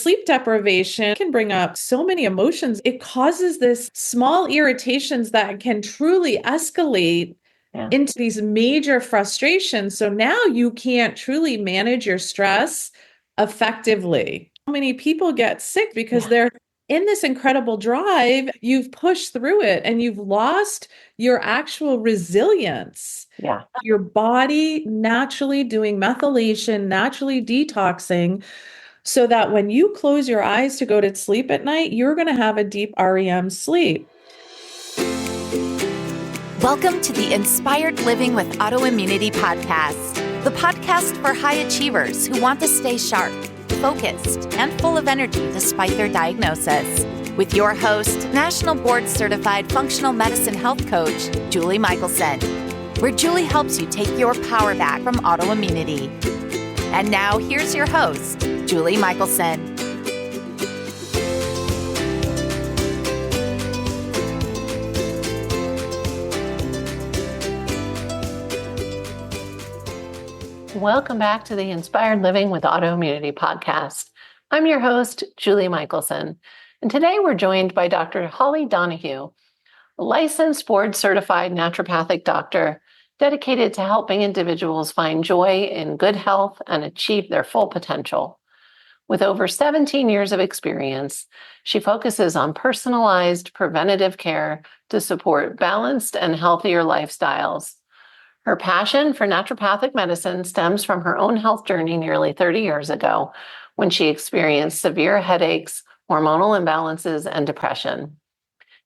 sleep deprivation can bring up so many emotions. It causes this small irritations that can truly escalate into these major frustrations. So now you can't truly manage your stress effectively. So many people get sick because they're in this incredible drive. You've pushed through it and you've lost your actual resilience. Yeah. Your body naturally doing methylation, naturally detoxing, so that when you close your eyes to go to sleep at night, you're going to have a deep REM sleep. Welcome to the Inspired Living with Autoimmunity podcast, the podcast for high achievers who want to stay sharp, focused, and full of energy despite their diagnosis. With your host, National Board Certified Functional Medicine Health Coach, Julie Michelson, where Julie helps you take your power back from autoimmunity. And now here's your host, Julie Michelson. Welcome back to the Inspired Living with Autoimmunity podcast. I'm your host, Julie Michelson, and today we're joined by Dr. Holly Donahue, a licensed board-certified naturopathic doctor dedicated to helping individuals find joy in good health and achieve their full potential. With over 17 years of experience, she focuses on personalized preventative care to support balanced and healthier lifestyles. Her passion for naturopathic medicine stems from her own health journey nearly 30 years ago when she experienced severe headaches, hormonal imbalances, and depression.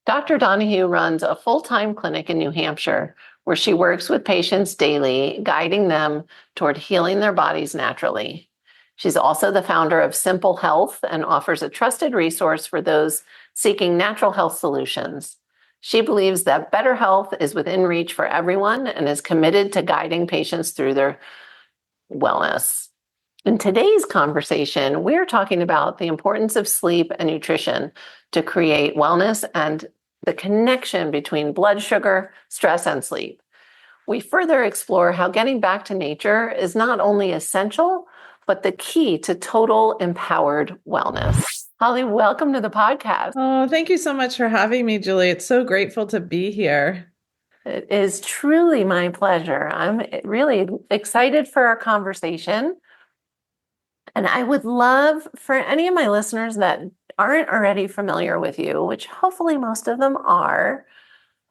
Dr. Donahue runs a full-time clinic in New Hampshire where she works with patients daily, guiding them toward healing their bodies naturally. She's also the founder of Simple Health and offers a trusted resource for those seeking natural health solutions. She believes that better health is within reach for everyone and is committed to guiding patients through their wellness. In today's conversation, we're talking about the importance of sleep and nutrition to create wellness and the connection between blood sugar, stress, and sleep. We further explore how getting back to nature is not only essential, but the key to total empowered wellness. Holly, welcome to the podcast. Oh, thank you so much for having me, Julie. It's so grateful to be here. It is truly my pleasure. I'm really excited for our conversation. And I would love for any of my listeners that aren't already familiar with you, which hopefully most of them are,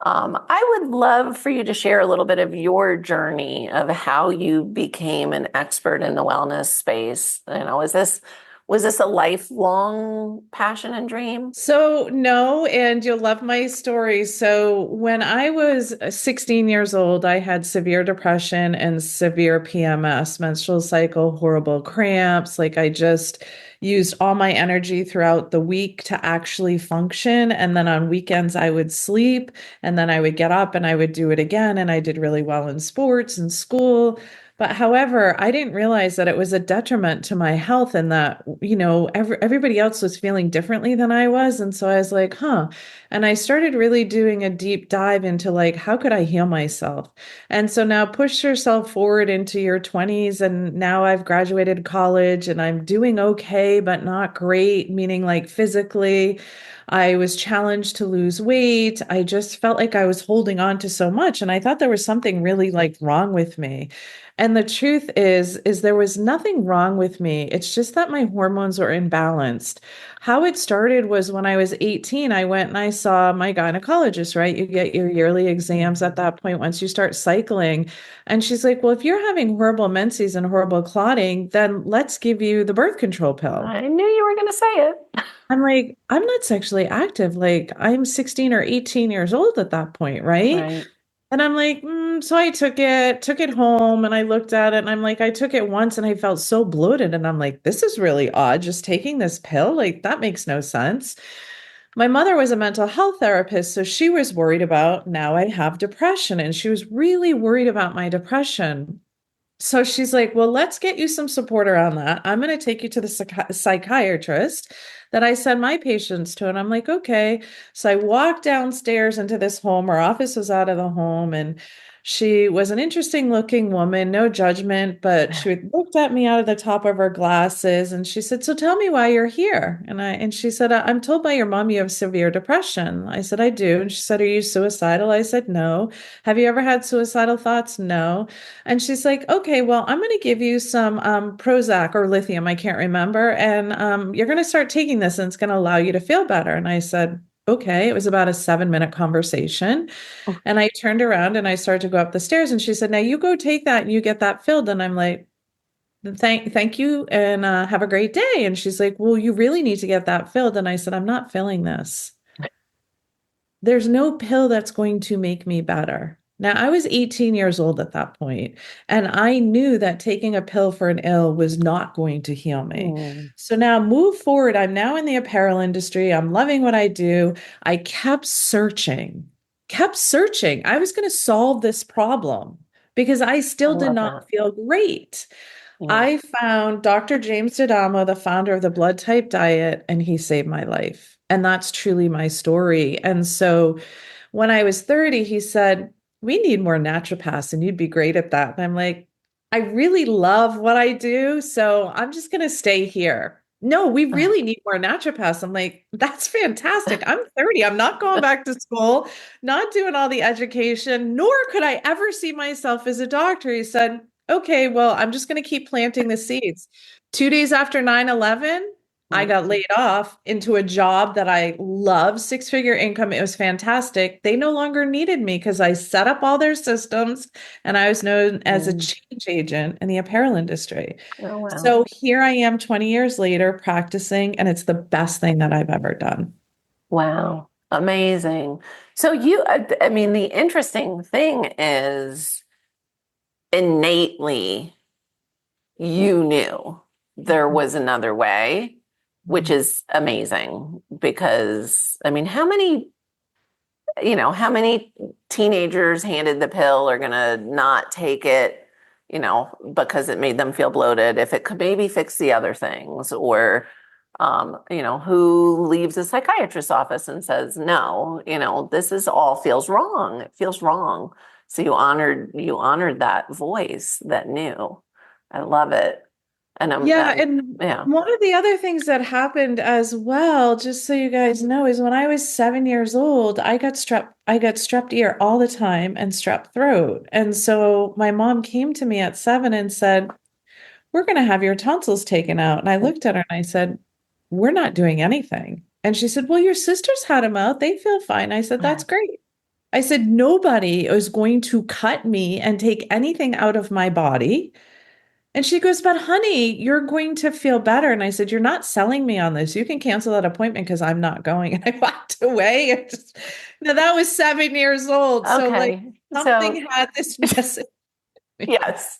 I would love for you to share a little bit of your journey of how you became an expert in the wellness space. Was this a lifelong passion and dream? So no, and you'll love my story. So when I was 16 years old, I had severe depression and severe PMS, menstrual cycle, horrible cramps. Like I just used all my energy throughout the week to actually function. And then on weekends, I would sleep and then I would get up and I would do it again. And I did really well in sports and school. But however, I didn't realize that it was a detriment to my health and that, everybody else was feeling differently than I was. And so I was like, And I started really doing a deep dive into like, how could I heal myself? And so now push yourself forward into your 20s. And now I've graduated college and I'm doing okay, but not great, meaning like physically. I was challenged to lose weight. I just felt like I was holding on to so much. And I thought there was something really like wrong with me. And the truth is there was nothing wrong with me. It's just that my hormones were imbalanced. How it started was when I was 18, I went and I saw my gynecologist, right? You get your yearly exams at that point once you start cycling. And she's like, well, if you're having horrible menses and horrible clotting, then let's give you the birth control pill. I knew you were going to say it. I'm like, I'm not sexually active. Like I'm 16 or 18 years old at that point, right? Right. And I'm like, so I took it home and I looked at it and I'm like, I took it once and I felt so bloated. And I'm like, this is really odd, just taking this pill. Like that makes no sense. My mother was a mental health therapist, so she was worried about now I have depression and she was really worried about my depression. So she's like, well, let's get you some support around that. I'm going to take you to the psychiatrist. that I send my patients to. And I'm like, okay. So I walked downstairs into this home. Our office was out of the home, and she was an interesting looking woman, no judgment, but she looked at me out of the top of her glasses and she said, "So tell me why you're here." And she said, "I'm told by your mom you have severe depression." I said, "I do." And she said, "Are you suicidal?" I said, "No." "Have you ever had suicidal thoughts?" "No." And she's like, "Okay, well, I'm going to give you some Prozac or lithium, I can't remember, and you're going to start taking this and it's going to allow you to feel better." And I said, "Okay." It was about a 7-minute conversation. And I turned around and I started to go up the stairs, and she said, "Now you go take that and you get that filled." And I'm like, Thank you, and have a great day." And she's like, "Well, you really need to get that filled." And I said, "I'm not filling this. There's no pill that's going to make me better." Now, I was 18 years old at that point, and I knew that taking a pill for an ill was not going to heal me. Mm. So now move forward. I'm now in the apparel industry. I'm loving what I do. I kept searching, kept searching. I was going to solve this problem because I I still did love not that. feel great. Yeah. I found Dr. James D'Adamo, the founder of the blood type diet, and he saved my life. And that's truly my story. And so when I was 30, he said, "We need more naturopaths and you'd be great at that." And I'm like, "I really love what I do, so I'm just going to stay here." "No, we really need more naturopaths." I'm like, "That's fantastic. I'm 30. I'm not going back to school, not doing all the education, nor could I ever see myself as a doctor." He said, "Okay, well, I'm just going to keep planting the seeds." 2 days after 9/11, I got laid off into a job that I love, six-figure income. It was fantastic. They no longer needed me because I set up all their systems and I was known as a Mm. change agent in the apparel industry. Oh, wow. So here I am 20 years later practicing, and it's the best thing that I've ever done. Wow. Amazing. So I mean, the interesting thing is innately you knew there was another way, which is amazing because, I mean, how many teenagers handed the pill are going to not take it, because it made them feel bloated, if it could maybe fix the other things, or, who leaves a psychiatrist's office and says, "No, this is all feels wrong. It feels wrong." So you honored that voice that knew. I love it. And Yeah, and yeah. one of the other things that happened as well, just so you guys know, is when I was 7 years old, I got strep ear all the time and strep throat. And so my mom came to me at 7 and said, "We're going to have your tonsils taken out." And I looked at her and I said, "We're not doing anything." And she said, "Well, your sisters had them out. They feel fine." I said, "That's great." I said, "Nobody is going to cut me and take anything out of my body." And she goes, "But honey, you're going to feel better." And I said, "You're not selling me on this. You can cancel that appointment because I'm not going." And I walked away. Now that was 7 years old. So like Okay. So something had this message. yes.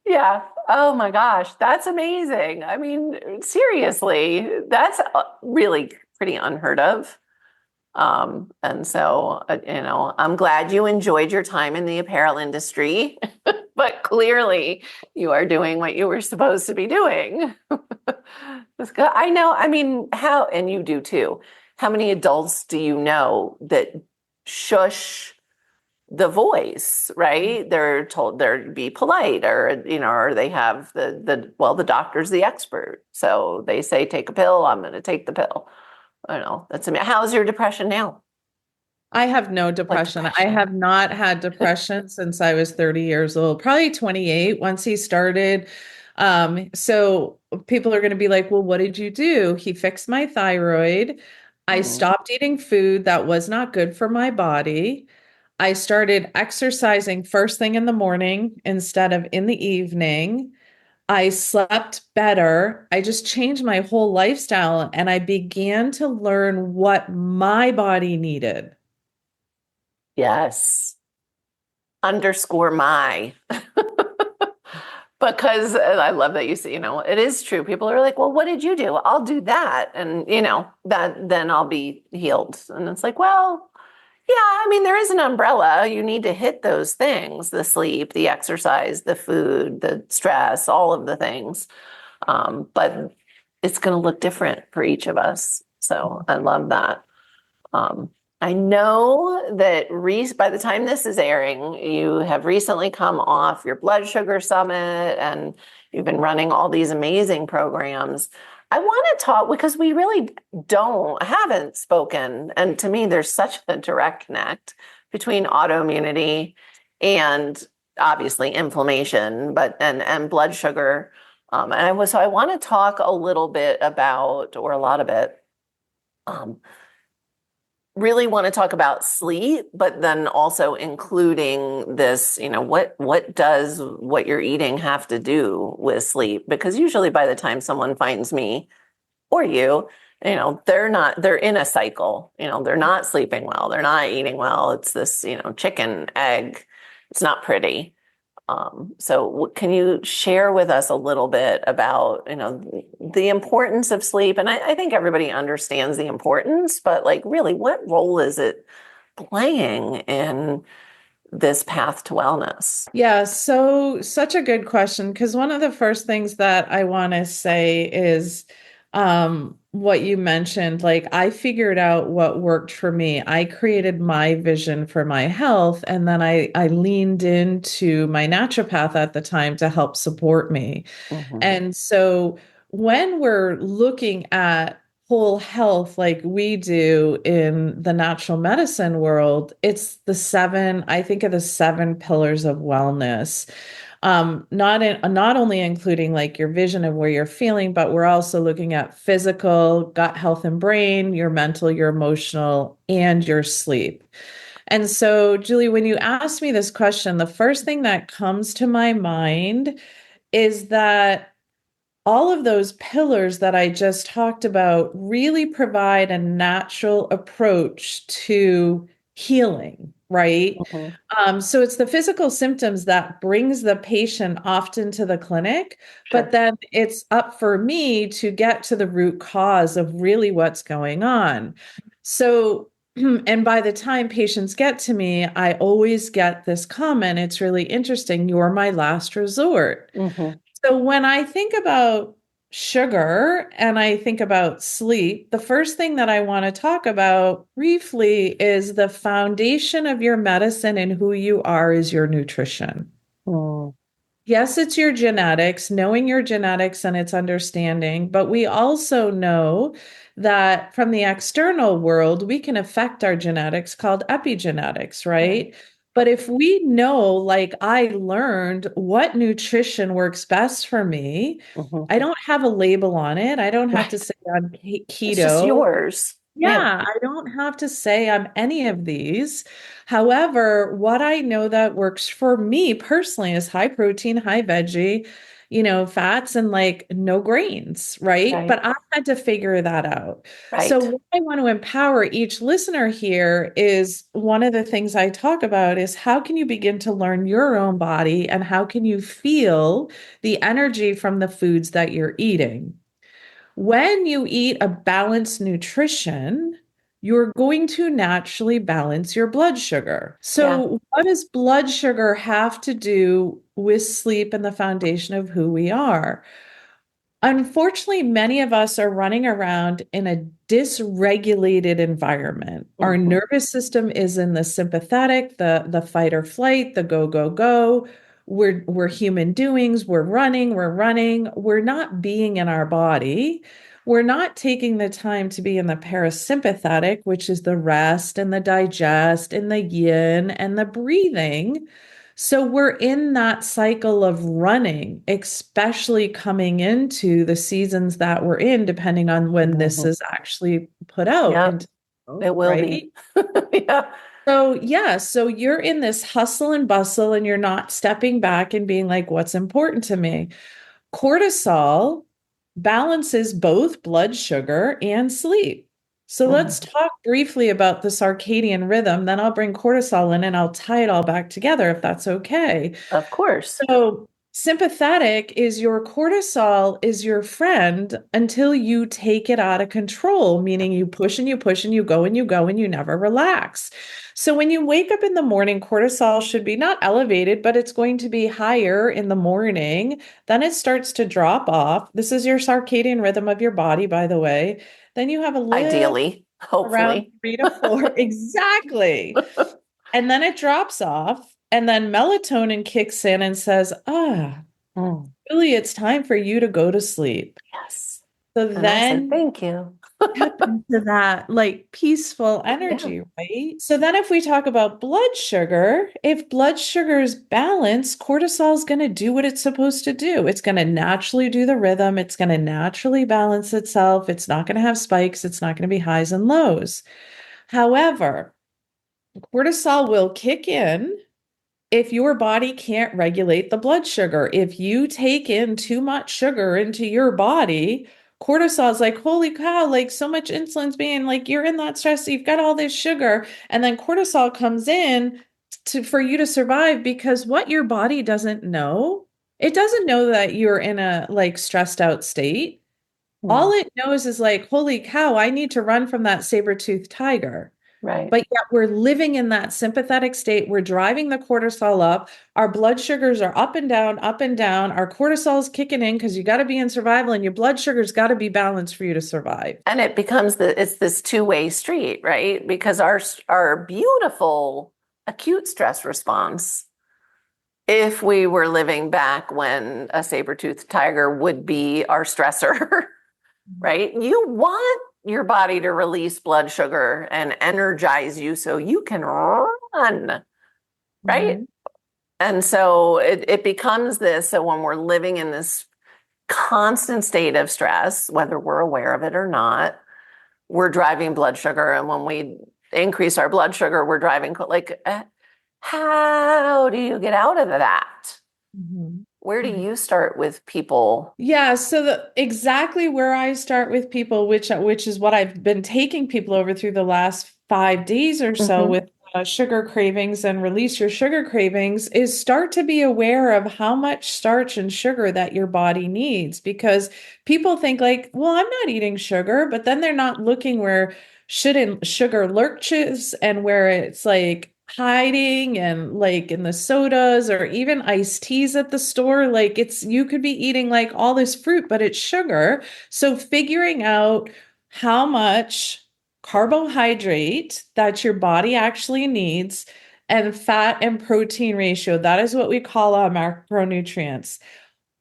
Yeah. Oh my gosh, that's amazing. I mean, seriously, that's really pretty unheard of. And so, I'm glad you enjoyed your time in the apparel industry, but clearly you are doing what you were supposed to be doing. That's good. I know. I mean, and you do too. How many adults do you know that shush the voice, right? They're told they're to be polite, or they have the doctor's the expert. So they say, "Take a pill." I'm going to take the pill. I don't know. That's amazing. How's your depression now? I have no Like depression. I depression. have not had depression since I was 30 years old, probably 28 once he started. So people are going to be like, "Well, what did you do?" He fixed my thyroid. I Mm. stopped eating food that was not good for my body. I started exercising first thing in the morning instead of in the evening. I slept better. I just changed my whole lifestyle and I began to learn what my body needed. Yes. Underscore my. Because I love that you see, it is true. People are like, "Well, what did you do?" "I'll do that." And, that then I'll be healed. And it's like, well, yeah, I mean, there is an umbrella. You need to hit those things: the sleep, the exercise, the food, the stress, all of the things. But it's going to look different for each of us. So I love that. Um, I know that by the time this is airing, you have recently come off your blood sugar summit and you've been running all these amazing programs. I want to talk because we really haven't spoken. And to me, there's such a direct connect between autoimmunity and obviously inflammation, and blood sugar. So I want to talk a little bit about, or a lot of it, really want to talk about sleep, but then also including this, what does what you're eating have to do with sleep? Because usually by the time someone finds me or you, they're in a cycle, they're not sleeping well, they're not eating well. It's this, chicken, egg. It's not pretty. So can you share with us a little bit about, the importance of sleep? And I think everybody understands the importance, but like really, what role is it playing in this path to wellness? Yeah, so such a good question because one of the first things that I want to say is what you mentioned. Like, I figured out what worked for me. I created my vision for my health, and then I leaned into my naturopath at the time to help support me. Mm-hmm. And so when we're looking at whole health like we do in the natural medicine world, it's I think of the seven pillars of wellness. Not only including like your vision of where you're feeling, but we're also looking at physical, gut health and brain, your mental, your emotional, and your sleep. And so, Julie, when you asked me this question, the first thing that comes to my mind is that all of those pillars that I just talked about really provide a natural approach to healing, right? Mm-hmm. So it's the physical symptoms that brings the patient often to the clinic, but Sure. then it's up for me to get to the root cause of really what's going on. So, and by the time patients get to me, I always get this comment. It's really interesting. You're my last resort. Mm-hmm. So when I think about sugar and I think about sleep, the first thing that I want to talk about briefly is the foundation of your medicine and who you are is your nutrition. Mm. Yes, it's your genetics, knowing your genetics and its understanding, but we also know that from the external world, we can affect our genetics called epigenetics, Right. right? But if we know, like I learned, what nutrition works best for me, I Mm-hmm. don't have a label on it. I don't have to Right. say I'm It's just keto. yours. Yeah. Yeah, I don't have to say I'm any of these. However, what I know that works for me personally is high protein, high veggie, fats and like no grains, right? Right. But I had to figure that out. So, Right. what I want to empower each listener here is one of the things I talk about is how can you begin to learn your own body and how can you feel the energy from the foods that you're eating? When you eat a balanced nutrition, you're going to naturally balance your blood sugar. Yeah. So, what does blood sugar have to do with sleep and the foundation of who we are? Unfortunately, many of us are running around in a dysregulated environment. Our Mm-hmm. nervous system is in the sympathetic, the fight or flight, the go, go, go. We're human doings. We're running. We're not being in our body. We're not taking the time to be in the parasympathetic, which is the rest and the digest and the yin and the breathing. So we're in that cycle of running, especially coming into the seasons that we're in, depending on when this Mm-hmm. is actually put out Yeah. into, It will be. right? Yeah. So yeah, so you're in this hustle and bustle and you're not stepping back and being like, what's important to me? Cortisol balances both blood sugar and sleep. So let's Mhm. talk briefly about the circadian rhythm. Then I'll bring cortisol in and I'll tie it all back together if that's okay. Of course. So Sympathetic is your cortisol is your friend until you take it out of control, meaning you push and you push and you go and you go and you never relax. So when you wake up in the morning, cortisol should be not elevated, but it's going to be higher in the morning. Then it starts to drop off. This is your circadian rhythm of your body, by the way. Then you have a little Ideally, around hopefully. 3 to 4. Exactly. And then it drops off, and then melatonin kicks in and says, Mm, really, it's time for you to go to sleep. yes. So And I said, then thank you. tap into that like peaceful Yeah. energy, right? So then if we talk about blood sugar, if blood sugar is balanced, cortisol is going to do what it's supposed to do. It's going to naturally do the rhythm. It's going to naturally balance itself. It's not going to have spikes. It's not going to be highs and lows. However, cortisol will kick in if your body can't regulate the blood sugar. If you take in too much sugar into your body, cortisol is like, holy cow, like so much insulin's being like, you're in that stress, you've got all this sugar. And then cortisol comes in for you to survive because what your body doesn't know, it doesn't know that you're in a like stressed out state. All Mm, it knows is like, holy cow, I need to run from that saber-toothed tiger. right. But yet we're living in that sympathetic state. We're driving the cortisol up. Our blood sugars are up and down, up and down. Our cortisol is kicking in because you got to be in survival and your blood sugar's got to be balanced for you to survive. And it becomes it's this two-way street, right? Because our beautiful acute stress response, if we were living back when a saber-toothed tiger would be our stressor, right? You want your body to release blood sugar and energize you so you can run, right? Mhm. And so it becomes this. So when we're living in this constant state of stress, whether we're aware of it or not, we're driving blood sugar. And when we increase our blood sugar, we're driving like, how do you get out of that? Mhm. Where do you start with people? Yeah, so exactly where I start with people, which is what I've been taking people over through the last 5 days or so Mhm. with sugar cravings and release your sugar cravings, is start to be aware of how much starch and sugar that your body needs. Because people think like, well, I'm not eating sugar, but then they're not looking where sugar lurches and where it's like hiding and like in the sodas or even iced teas at the store. Like you could be eating like all this fruit, but it's sugar. So figuring out how much carbohydrate that your body actually needs and fat and protein ratio, that is what we call our macronutrients.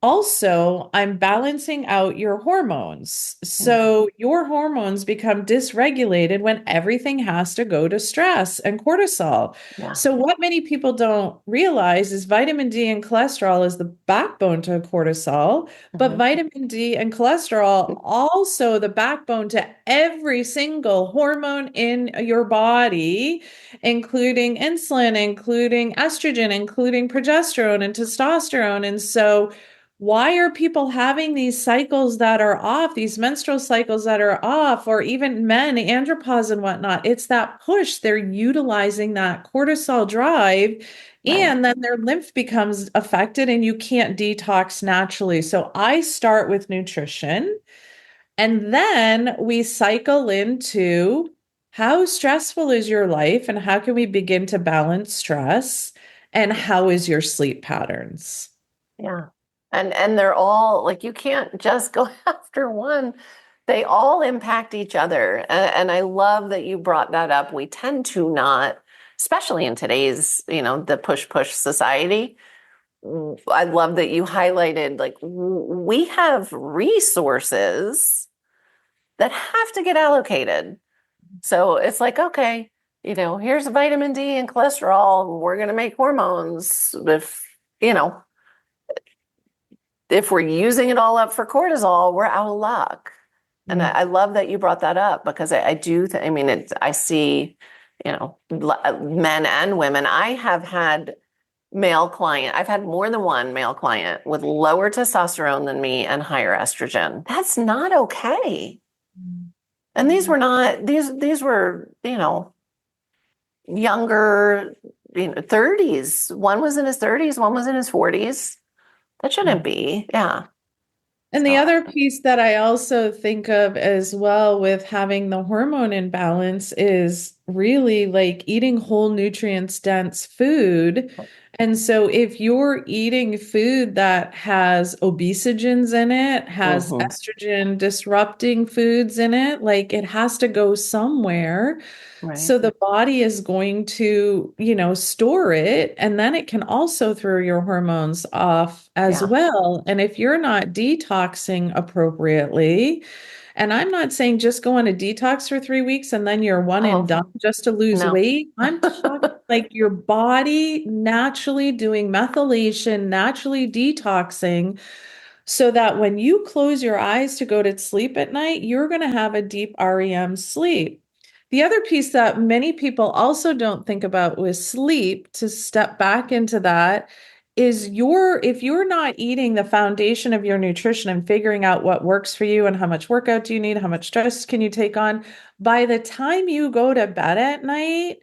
Also, I'm balancing out your hormones. Mm, So your hormones become dysregulated when everything has to go to stress and cortisol. yeah. So what many people don't realize is vitamin D and cholesterol is the backbone to cortisol, but Mhm. vitamin D and cholesterol also the backbone to every single hormone in your body, including insulin, including estrogen, including progesterone and testosterone. And so why are people having these cycles that are off, these menstrual cycles that are off, or even men, andropause and whatnot? It's that push. They're utilizing that cortisol drive, Right. and then their lymph becomes affected, and you can't detox naturally. So I start with nutrition, and then we cycle into how stressful is your life, and how can we begin to balance stress, and how is your sleep patterns? Yeah. And they're all like you can't just go after one. They all impact each other. And I love that you brought that up. We tend to not, especially in today's, the push society. I love that you highlighted like we have resources that have to get allocated. So it's like, okay, here's vitamin D and cholesterol. We're going to make hormones. You know, if we're using it all up for cortisol, we're out of luck. And Yeah. I love that you brought that up because I do. I mean, I see, men and women. I have had I've had more than one male client with lower testosterone than me and higher estrogen. That's not okay. And these Mhm. were not, these were, younger, 30s. One was in his 30s, one was in his 40s. That shouldn't be. Yeah. And So, the other piece that I also think of as well with having the hormone imbalance is really like eating whole nutrients dense food. And so if you're eating food that has obesogens in it, has mhm, estrogen disrupting foods in it, like it has to go somewhere. right. So the body is going to, store it, and then it can also throw your hormones off as Yeah. well. And if you're not detoxing appropriately, and I'm not saying just go on a detox for 3 weeks and then you're one and done Oh, just to lose no. weight. I'm talking like your body naturally doing methylation, naturally detoxing so that when you close your eyes to go to sleep at night, you're going to have a deep REM sleep. The other piece that many people also don't think about with sleep, to step back into that, is if you're not eating the foundation of your nutrition and figuring out what works for you and how much workout do you need, how much stress can you take on, by the time you go to bed at night,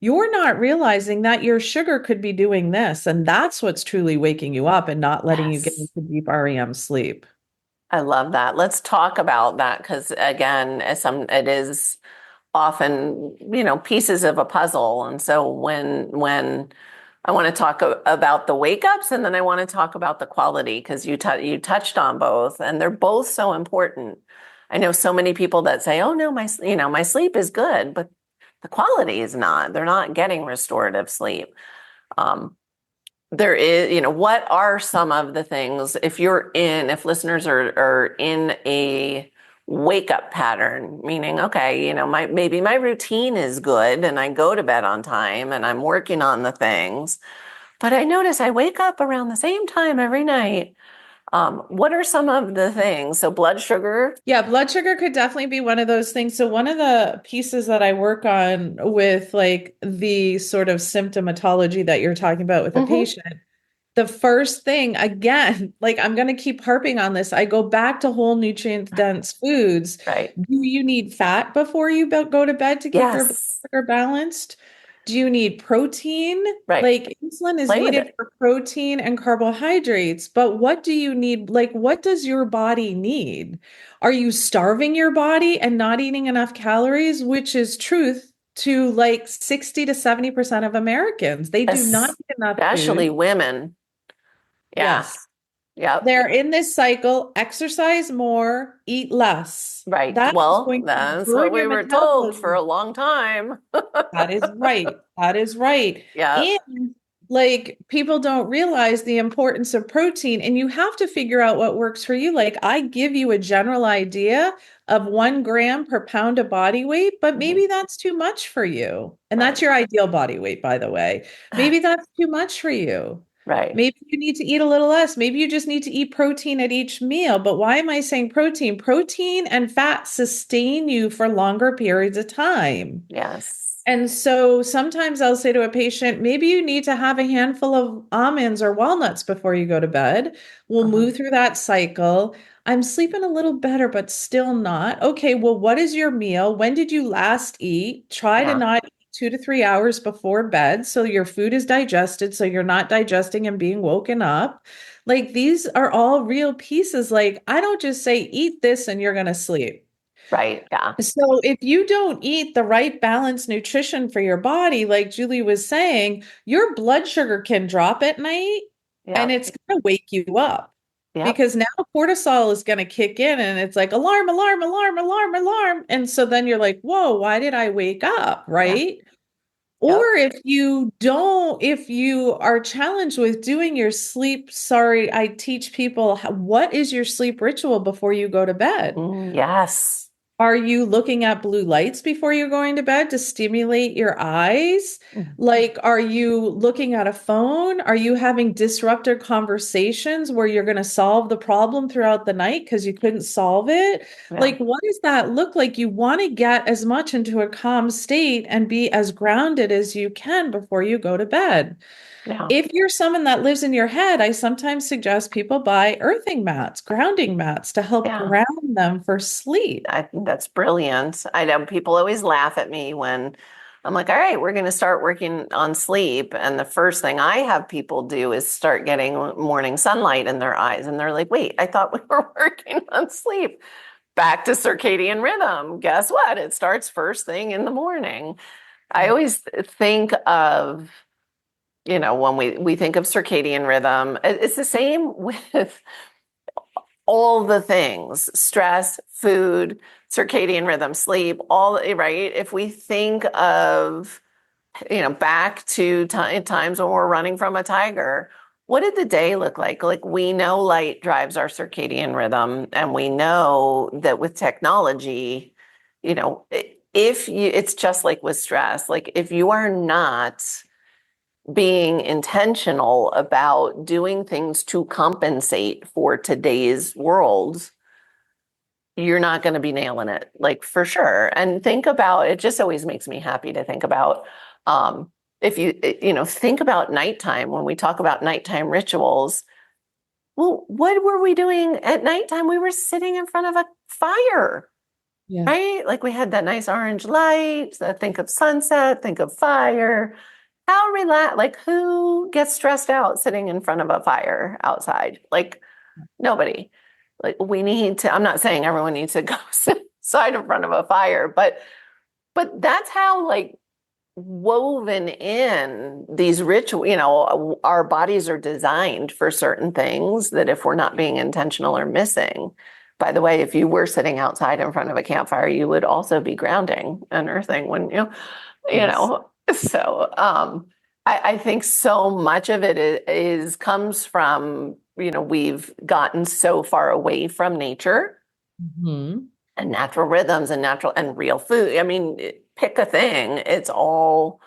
you're not realizing that your sugar could be doing this. And that's what's truly waking you up and not letting you get Yes. into deep REM sleep. I love that. Let's talk about that because again, it is often, pieces of a puzzle. And so when I want to talk about the wake ups and then I want to talk about the quality because you touched on both and they're both so important. I know so many people that say, "Oh no, my sleep is good," but the quality is not. They're not getting restorative sleep. Um, there is, what are some of the things if listeners are in a wake up pattern, meaning, okay, maybe my routine is good and I go to bed on time and I'm working on the things, but I notice I wake up around the same time every night. What are some of the things? So blood sugar. Yeah, blood sugar could definitely be one of those things. So one of the pieces that I work on with like the sort of symptomatology that you're talking about with a Hmm. patient, the first thing, again, like I'm going to keep harping on this. I go back to whole nutrient dense foods. Right. Do you need fat before you go to bed to keep your blood Yes. sugar balanced? Do you need protein? Right. Like insulin is Play with needed it. for protein and carbohydrates, but what do you need? Like, what does your body need? Are you starving your body and not eating enough calories, which is truth to like 60 to 70% of Americans? They do not eat enough Especially food. women. Yeah. Yes. Yep. They're in this cycle, exercise more, eat less. Right. That is Well, going to that's what burn we your were told for a metabolism. long time. That is right. That is right. Yeah. And like people don't realize the importance of protein, and you have to figure out what works for you. Like I give you a general idea of 1 gram per pound of body weight, but Mhm. maybe that's too much for you. And that's Right. your ideal body weight, by the way. Maybe that's too much for you. Right. Maybe you need to eat a little less. Maybe you just need to eat protein at each meal. But why am I saying protein? Protein and fat sustain you for longer periods of time. Yes. And so sometimes I'll say to a patient, maybe you need to have a handful of almonds or walnuts before you go to bed. We'll Uh-huh. move through that cycle. I'm sleeping a little better, but still not. Okay, well, what is your meal? When did you last eat? Try to Yeah. not eat 2 to 3 hours before bed so your food is digested, so you're not digesting and being woken up. Like these are all real pieces. Like I don't just say, eat this and you're going to sleep. Right. Yeah. So if you don't eat the right balanced nutrition for your body, like Julie was saying, your blood sugar can drop at night and Yep. it's going to wake you up Yep. because now cortisol is going to kick in and it's like alarm, alarm, alarm, alarm, alarm. And so then you're like, whoa, why did I wake up? Yeah. Right. Or Yep. if you are challenged with doing your sleep, sorry, I teach people what is your sleep ritual before you go to bed? Yes. Are you looking at blue lights before you're going to bed to stimulate your eyes? Mm. Like, are you looking at a phone? Are you having disruptive conversations where you're going to solve the problem throughout the night because you couldn't solve it? Yeah. Like, what does that look like? You want to get as much into a calm state and be as grounded as you can before you go to bed. Yeah. If you're someone that lives in your head, I sometimes suggest people buy earthing mats, grounding mats to help Yeah. ground them for sleep. I think that's brilliant. I know people always laugh at me when I'm like, all right, we're going to start working on sleep. And the first thing I have people do is start getting morning sunlight in their eyes. And they're like, wait, I thought we were working on sleep. Back to circadian rhythm. Guess what? It starts first thing in the morning. I always think of, when we think of circadian rhythm, it's the same with all the things: stress, food, circadian rhythm, sleep, all right. If we think of, back to times when we're running from a tiger, what did the day look like? Like, we know light drives our circadian rhythm, and we know that with technology, it's just like with stress. Like, if you are not being intentional about doing things to compensate for today's world, you're not going to be nailing it, like, for sure. And think about it, just always makes me happy to think about, if you think about nighttime. When we talk about nighttime rituals, well, what were we doing at nighttime? We were sitting in front of a fire, Yeah. right? Like, we had that nice orange light. Think of sunset, think of fire. How relax, like, who gets stressed out sitting in front of a fire outside? Like, nobody. Like, we need to, I'm not saying everyone needs to go sit inside in front of a fire, but that's how, like, woven in these rituals, our bodies are designed for certain things that if we're not being intentional or missing. By the way, if you were sitting outside in front of a campfire, you would also be grounding and earthing, wouldn't you? Yes. So I think so much of it comes from, we've gotten so far away from nature Mhm. and natural rhythms and natural and real food. I mean, pick a thing. It's all,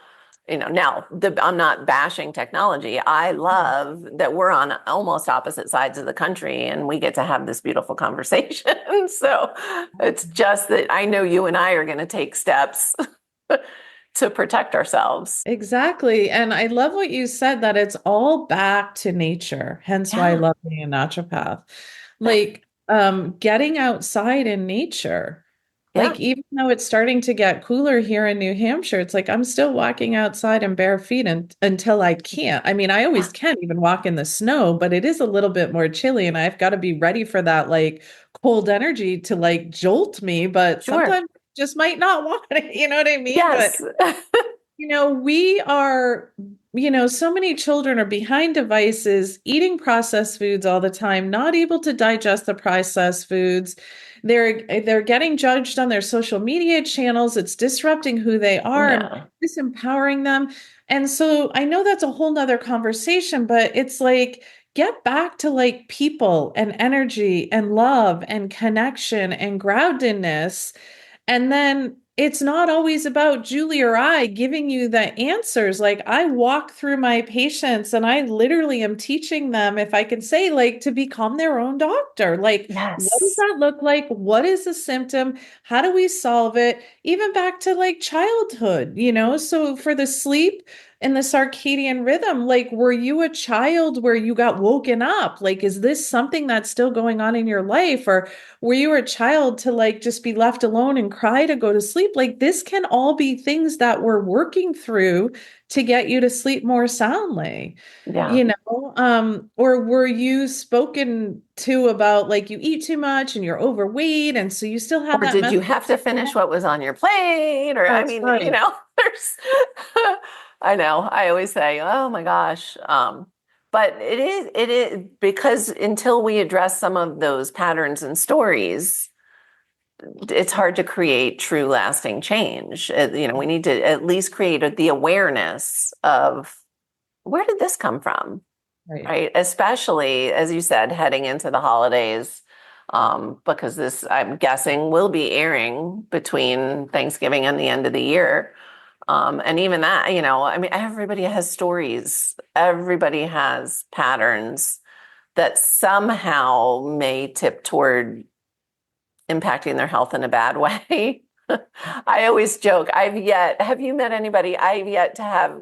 now I'm not bashing technology. I love that we're on almost opposite sides of the country and we get to have this beautiful conversation. So it's just that I know you and I are going to take steps to protect ourselves. Exactly. And I love what you said, that it's all back to nature. Hence why I Yeah. love being a naturopath. Like, getting outside in nature. Yeah. Like, even though it's starting to get cooler here in New Hampshire, it's like I'm still walking outside in bare feet until I can't. I mean, I Yeah. always can even walk in the snow, but it is a little bit more chilly and I've got to be ready for that like cold energy to like jolt me, but Sure. sometimes just might not want it, you know what I mean? But Yes. we are, so many children are behind devices, eating processed foods all the time, not able to digest the processed foods. They're getting judged on their social media channels. It's disrupting who they are and Yeah. disempowering them. And so I know that's a whole nother conversation, but it's like, get back to like people and energy and love and connection and groundedness. And then it's not always about Julie or I giving you the answers. Like, I walk through my patients and I literally am teaching them, if I can say, like, to become their own doctor. Like, what does Yes. that look like? What is the symptom? How do we solve it? Even back to like childhood, So for the sleep and the circadian rhythm, like, were you a child where you got woken up? Like, is this something that's still going on in your life? Or were you a child to like just be left alone and cry to go to sleep? Like, this can all be things that we're working through to get you to sleep more soundly, Yeah. or were you spoken to about like you eat too much and you're overweight and so you still have Or that did you message? have to finish what was on your plate? Or, I That's mean, right. there's, I know, I always say, oh my gosh. But it is because until we address some of those patterns and stories, it's hard to create true lasting change. We need to at least create the awareness of, where did this come from? Right. Right? Especially, as you said, heading into the holidays, because this, I'm guessing, will be airing between Thanksgiving and the end of the year. And even that, I mean, everybody has stories, everybody has patterns that somehow may tip toward impacting their health in a bad way. I always joke, have you met anybody? I've yet to have,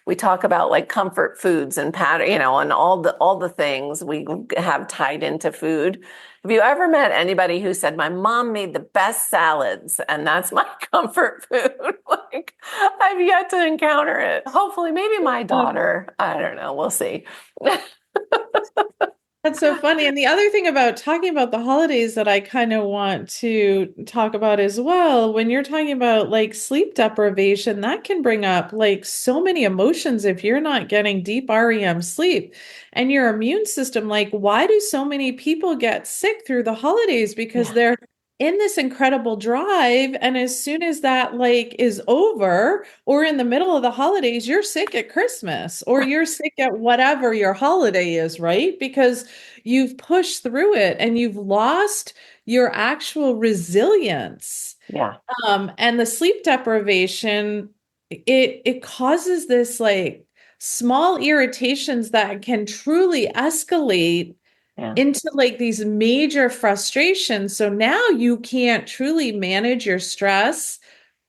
we talk about like comfort foods and pattern, and all the things we have tied into food. Have you ever met anybody who said, my mom made the best salads and that's my comfort food? like, I've yet to encounter it. Hopefully, maybe my daughter. I don't know. We'll see. That's so funny. And the other thing about talking about the holidays that I kind of want to talk about as well, when you're talking about like sleep deprivation, that can bring up like so many emotions if you're not getting deep REM sleep and your immune system. Like, why do so many people get sick through the holidays? Because Yeah. they're in this incredible drive. And as soon as that like is over or in the middle of the holidays, you're sick at Christmas or you're sick at whatever your holiday is, right? Because you've pushed through it and you've lost your actual resilience. Yeah. And the sleep deprivation, it causes this like small irritations that can truly escalate Yeah. into like these major frustrations. So now you can't truly manage your stress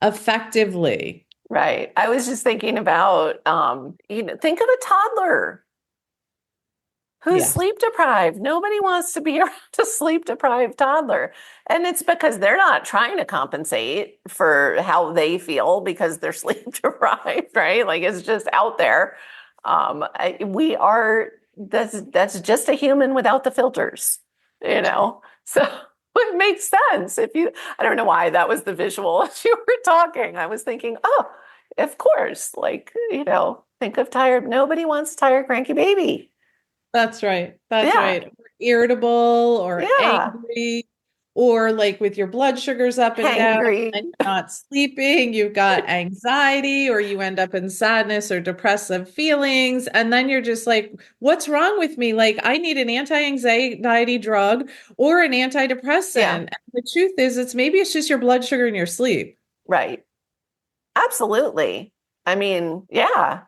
effectively. Right. I was just thinking about, think of a toddler who's Yeah. sleep deprived. Nobody wants to be around a sleep deprived toddler. And it's because they're not trying to compensate for how they feel because they're sleep deprived, right? Like it's just out there. We are, that's just a human without the filters, you know? So it makes sense if you, I don't know why that was the visual as you were talking. I was thinking, oh, of course, like, think of tired, nobody wants a tired, cranky baby. That's right. That's Yeah. right. Irritable or Yeah. angry, or like with your blood sugars up and down Hangry. and you're not sleeping, you've got anxiety, or you end up in sadness or depressive feelings. And then you're just like, what's wrong with me? Like, I need an anti-anxiety drug or an antidepressant. Yeah. And the truth is, it's just your blood sugar in your sleep. Right. Absolutely. I mean, yeah.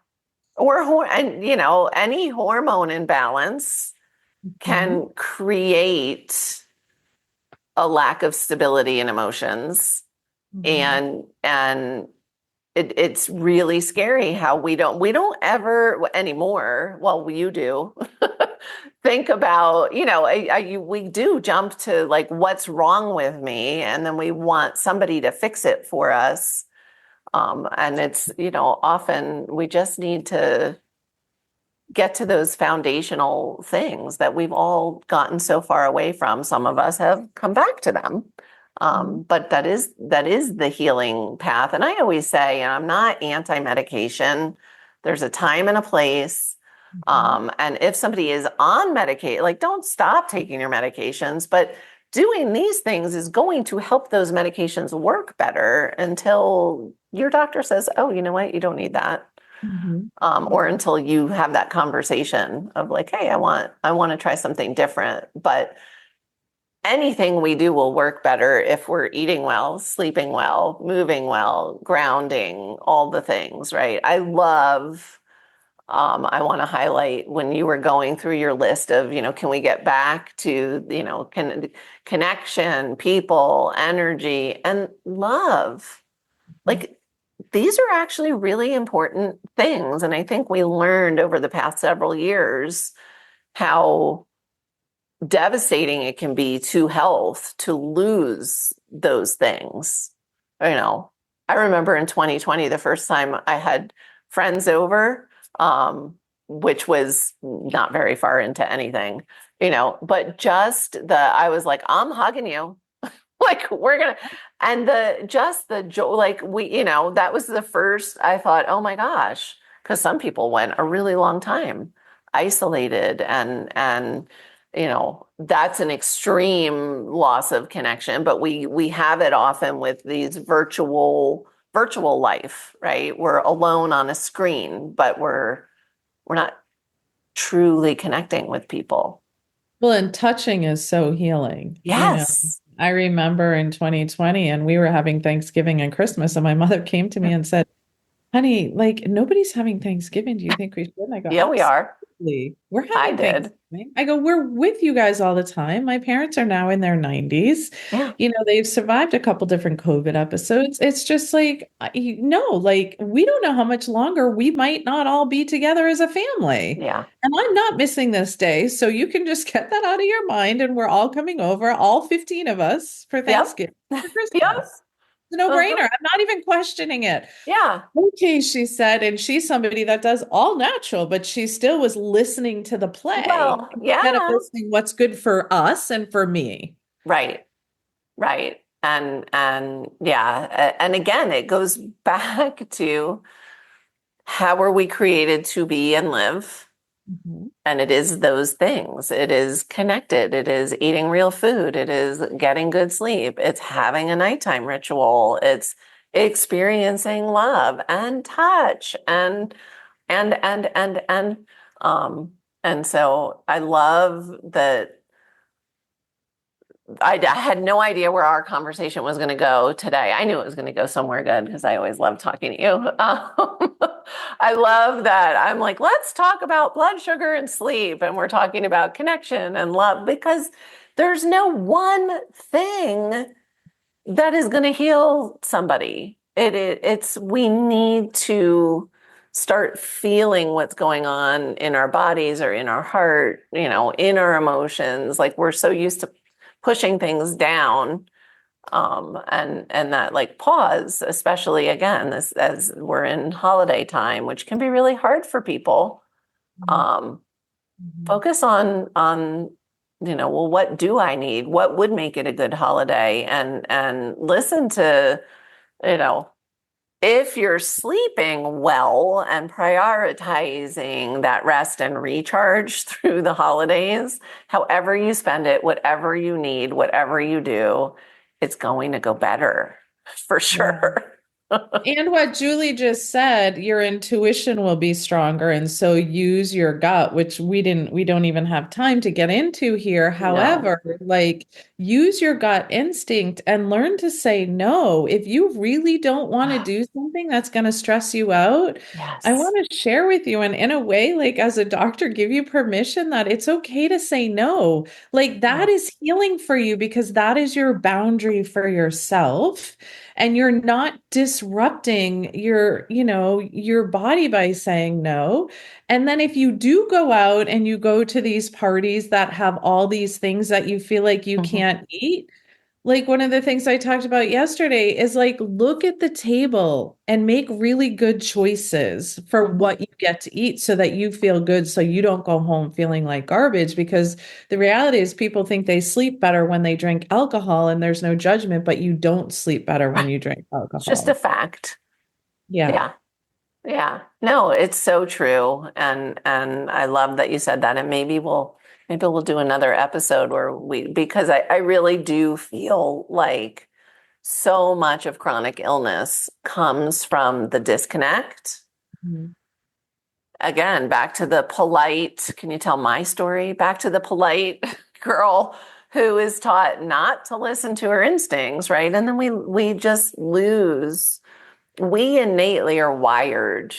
And any hormone imbalance can create a lack of stability in emotions. Mhm. And it's really scary how we don't ever anymore, well, you do, think about, we do jump to like, what's wrong with me? And then we want somebody to fix it for us. And it's, often we just need to get to those foundational things that we've all gotten so far away from. Some of us have come back to them. But that is the healing path. And I always say, I'm not anti-medication. There's a time and a place. And if somebody is on medication, like don't stop taking your medications, but doing these things is going to help those medications work better until your doctor says, oh, you know what, you don't need that. Mhm. Or until you have that conversation of like, hey, I want to try something different. But anything we do will work better if we're eating well, sleeping well, moving well, grounding, all the things, right? I want to highlight when you were going through your list of, can we get back to, connection, people, energy, and love? Like, these are actually really important things. And I think we learned over the past several years how devastating it can be to health to lose those things. I remember in 2020, the first time I had friends over, which was not very far into anything, but I was like, I'm hugging you. Like we're gonna, and the joy, like that was the first I thought, oh my gosh, because some people went a really long time isolated and that's an extreme loss of connection, but we have it often with these virtual life, right? We're alone on a screen, but we're not truly connecting with people. Well, and touching is so healing. Yes. I remember in 2020 and we were having Thanksgiving and Christmas, and my mother came to me and said, honey, like nobody's having Thanksgiving. Do you think we should? And I go, Yeah, we are. absolutely. We're I having did. Thanksgiving. I go, we're with you guys all the time. My parents are now in their 90s. Yeah. They've survived a couple different COVID episodes. It's just like, like we don't know how much longer we might not all be together as a family. Yeah. And I'm not missing this day. So you can just get that out of your mind. And we're all coming over, all 15 of us for Thanksgiving, for Christmas. Yes. a no-brainer. Uh-huh. I'm not even questioning it. Yeah. Okay, she said, and she's somebody that does all natural, but she still was listening to the play Well, instead of yeah. listening what's good for us and for me. Right. Right. And yeah, and again, it goes back to how are we created to be and live? Mhm. And it is those things. It is connected. It is eating real food. It is getting good sleep. It's having a nighttime ritual. It's experiencing love and touch and um and so I love that I had no idea where our conversation was going to go today. I knew it was going to go somewhere good because I always love talking to you. I love that. I'm like, let's talk about blood sugar and sleep. And we're talking about connection and love because there's no one thing that is going to heal somebody. It's we need to start feeling what's going on in our bodies or in our heart, in our emotions. Like we're so used to pushing things down, and that like pause, especially again this as we're in holiday time, which can be really hard for people. Um, Mhm. Focus on well, what do I need? What would make it a good holiday? And listen to, you know, if you're sleeping well and prioritizing that rest and recharge through the holidays, however you spend it, whatever you need, whatever you do, it's going to go better for Yeah. sure. And what Julie just said, your intuition will be stronger. And so use your gut, which we don't even have time to get into here. No. However, like use your gut instinct and learn to say no. If you really don't want to do something that's going to stress you out, I Yes. want to share with you and in a way, like as a doctor, give you permission that it's okay to say no. Like Yeah. that is healing for you because that is your boundary for yourself and you're not disrupting your body by saying no. And then if you do go out and you go to these parties that have all these things that you feel like you Mhm. can't eat, like one of the things I talked about yesterday is like look at the table and make really good choices for Mhm. what you get to eat so that you feel good so you don't go home feeling like garbage because the reality is people think they sleep better when they drink alcohol and there's no judgment, but you don't sleep better when you drink It's just a alcohol. fact. Yeah. Yeah. Yeah. No, it's so true. And I love that you said that. And maybe we'll do another episode where because I really do feel like so much of chronic illness comes from the disconnect. Mhm. Again, back to the polite, can you tell my story? Back to the polite girl who is taught not to listen to her instincts, right? And then we just lose. We innately are wired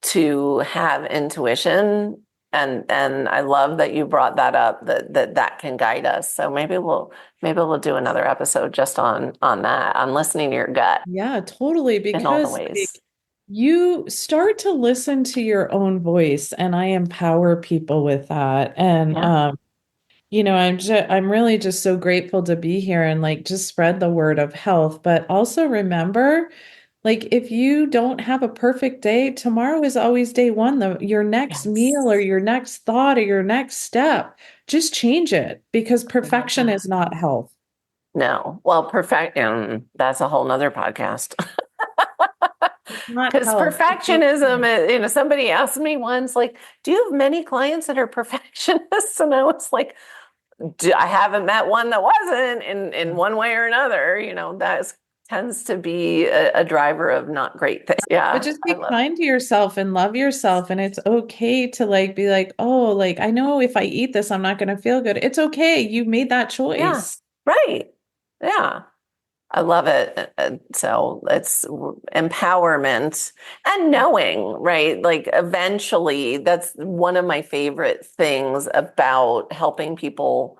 to have intuition, and I love that you brought that up, that can guide us. So maybe we'll do another episode just on that, on listening to your gut Yeah, totally. in all the Because like ways. you start to listen to your own voice, and I empower people with that. And Yeah. I'm really just so grateful to be here and like just spread the word of health. But also remember, like if you don't have a perfect day, tomorrow is always day one. Your next Yes. meal or your next thought or your next step, just change it because I love perfection that. is not health. No. Well, that's a whole nother podcast. It's not Because health. perfectionism, somebody asked me once, like, do you have many clients that are perfectionists? And I was like, I haven't met one that wasn't in one way or another. That tends to be a driver of not great things. But Yeah, just I be love. kind to yourself and love yourself. And it's okay to like be like, oh, like I know if I eat this, I'm not going to feel good. It's okay. You made that Yeah, choice. right. Yeah, I love it. So it's empowerment and knowing, right? Like eventually, that's one of my favorite things about helping people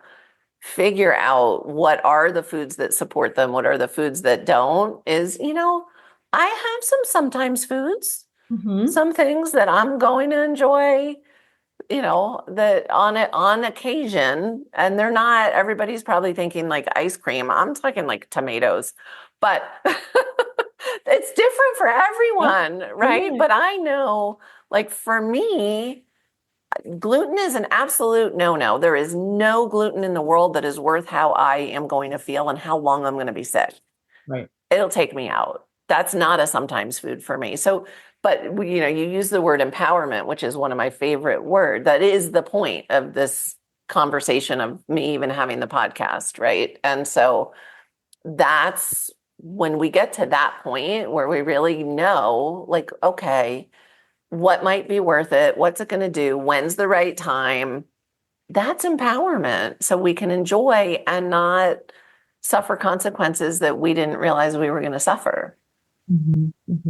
figure out what are the foods that support them, what are the foods that don't, is, I have sometimes foods, Hmm. some things that I'm going to enjoy that on occasion, and they're not, everybody's probably thinking like ice cream. I'm talking like tomatoes, but it's different for everyone, right? Yeah. But I know, like for me, gluten is an absolute no-no. There is no gluten in the world that is worth how I am going to feel and how long I'm going to be sick. Right. It'll take me out. That's not a sometimes food for me. So, but you use the word empowerment, which is one of my favorite words. That is the point of this conversation of me even having the podcast, right? And so that's when we get to that point where we really know, like, okay, what might be worth it? What's it going to do? When's the right time? That's empowerment. So we can enjoy and not suffer consequences that we didn't realize we were going to suffer.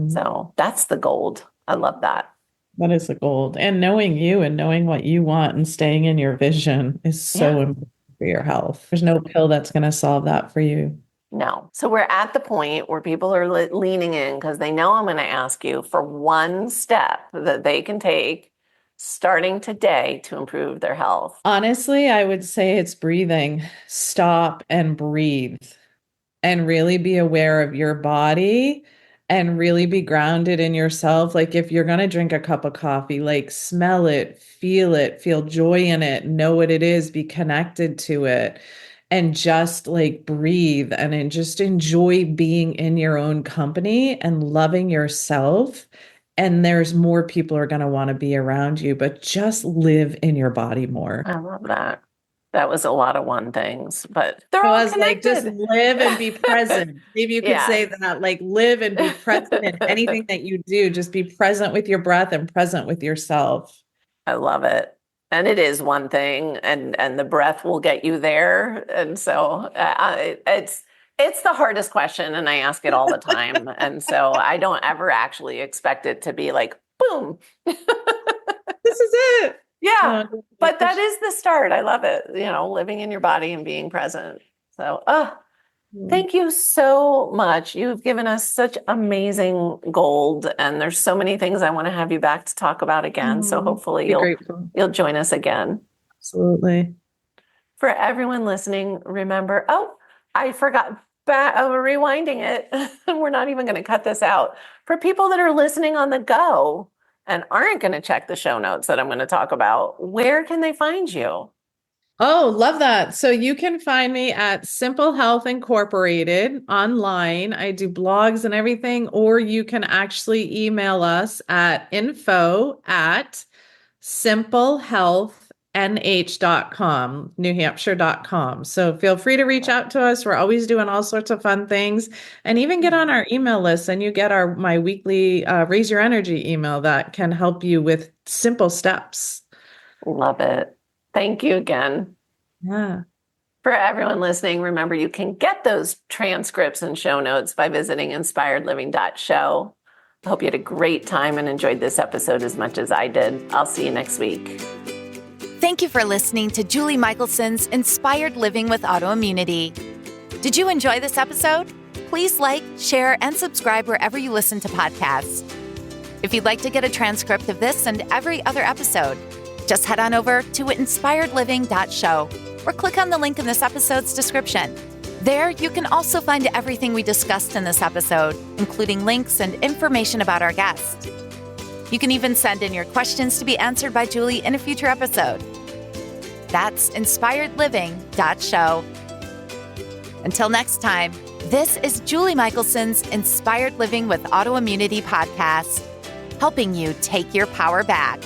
So that's the gold. I love that. That is the gold. And knowing you and knowing what you want and staying in your vision is so important for your health. There's no pill that's going to solve that for you. No. So we're at the point where people are leaning in because they know I'm going to ask you for one step that they can take starting today to improve their health. Honestly, I would say it's breathing. Stop and breathe and really be aware of your body and really be grounded in yourself. Like if you're going to drink a cup of coffee, like smell it, feel joy in it, know what it is, be connected to it. And just like breathe and just enjoy being in your own company and loving yourself. And there's more people are going to want to be around you, but just live in your body more. I love that. That was a lot of one things, but they're It all was like just connected. live and be present. Maybe you could Yeah. say that, like live and be present in anything that you do. Just be present with your breath and present with yourself. I love it. And it is one thing, and the breath will get you there. And so it's the hardest question, and I ask it all the time. And so I don't ever actually expect it to be like, boom. This is it. Yeah, but that is the start. I love it. Living in your body and being present. So, thank you so much. You've given us such amazing gold, and there's so many things I want to have you back to talk about again. So hopefully you'll join us again. Absolutely. For everyone listening, remember, I forgot, rewinding it. We're not even going to cut this out. For people that are listening on the go and aren't going to check the show notes that I'm going to talk about, where can they find you? Oh, love that. So you can find me at Simple Health Incorporated online. I do blogs and everything, or you can actually email us at info@simplehealthnh.com, newhampshire.com. So feel free to reach out to us. We're always doing all sorts of fun things, and even get on our email list, and you get my weekly Raise Your Energy email that can help you with simple steps. Love it. Thank you again. Yeah. For everyone listening, remember you can get those transcripts and show notes by visiting inspiredliving.show. I hope you had a great time and enjoyed this episode as much as I did. I'll see you next week. Thank you for listening to Julie Michelson's Inspired Living with Autoimmunity. Did you enjoy this episode? Please like, share, and subscribe wherever you listen to podcasts. If you'd like to get a transcript of this and every other episode, just head on over to inspiredliving.show or click on the link in this episode's description. There, you can also find everything we discussed in this episode, including links and information about our guest. You can even send in your questions to be answered by Julie in a future episode. That's inspiredliving.show. Until next time, this is Julie Michelson's Inspired Living with Autoimmunity podcast, helping you take your power back.